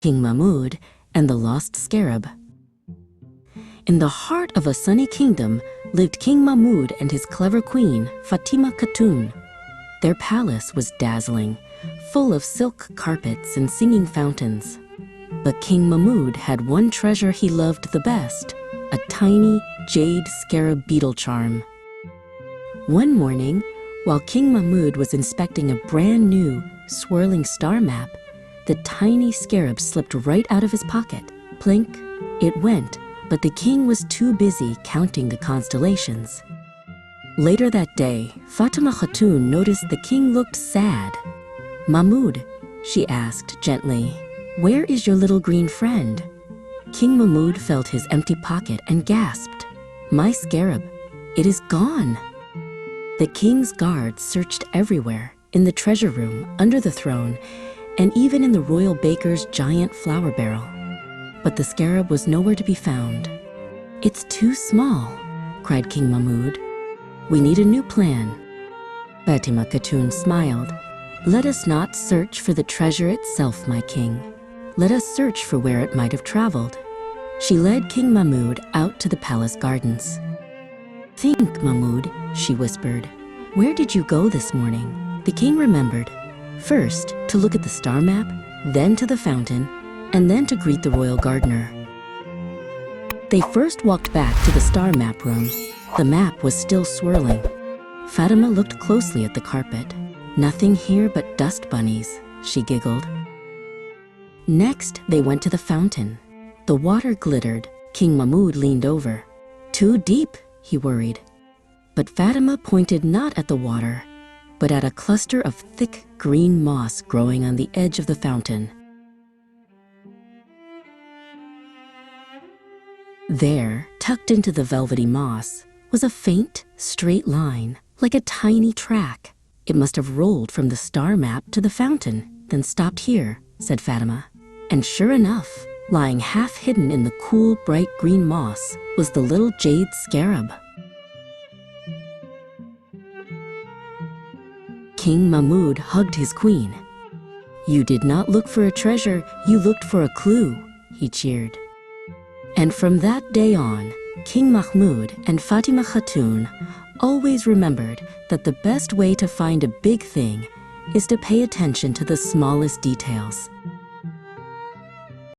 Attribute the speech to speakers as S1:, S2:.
S1: King Mahmoud and the Lost Scarab. In the heart of a sunny kingdom lived King Mahmoud and his clever queen, Fatima Khatoun. Their palace was dazzling, full of silk carpets and singing fountains. But King Mahmoud had one treasure he loved the best, a tiny jade scarab beetle charm. One morning, while King Mahmoud was inspecting a brand new, swirling star map, the tiny scarab slipped right out of his pocket. Plink, it went, but the king was too busy counting the constellations. Later that day, Fatima Khatoun noticed the king looked sad. "Mahmoud," she asked gently, "where is your little green friend?" King Mahmoud felt his empty pocket and gasped, "My scarab, it is gone." The king's guards searched everywhere, in the treasure room, under the throne, and even in the royal baker's giant flour barrel. But the scarab was nowhere to be found. "It's too small," cried King Mahmoud. "We need a new plan." Fatima Khatoun smiled. "Let us not search for the treasure itself, my king. Let us search for where it might have traveled." She led King Mahmoud out to the palace gardens. "Think, Mahmoud," she whispered. "Where did you go this morning?" The king remembered. First, to look at the star map, then to the fountain, and then to greet the royal gardener. They first walked back to the star map room. The map was still swirling. Fatima looked closely at the carpet. "Nothing here but dust bunnies," she giggled. Next, they went to the fountain. The water glittered. King Mahmoud leaned over. "Too deep," he worried. But Fatima pointed not at the water, but at a cluster of thick green moss growing on the edge of the fountain. There, tucked into the velvety moss, was a faint, straight line, like a tiny track. "It must have rolled from the star map to the fountain, then stopped here," said Fatima. And sure enough, lying half hidden in the cool, bright green moss was the little jade scarab. King Mahmoud hugged his queen. "You did not look for a treasure, you looked for a clue," he cheered. And from that day on, King Mahmoud and Fatima Khatoun always remembered that the best way to find a big thing is to pay attention to the smallest details.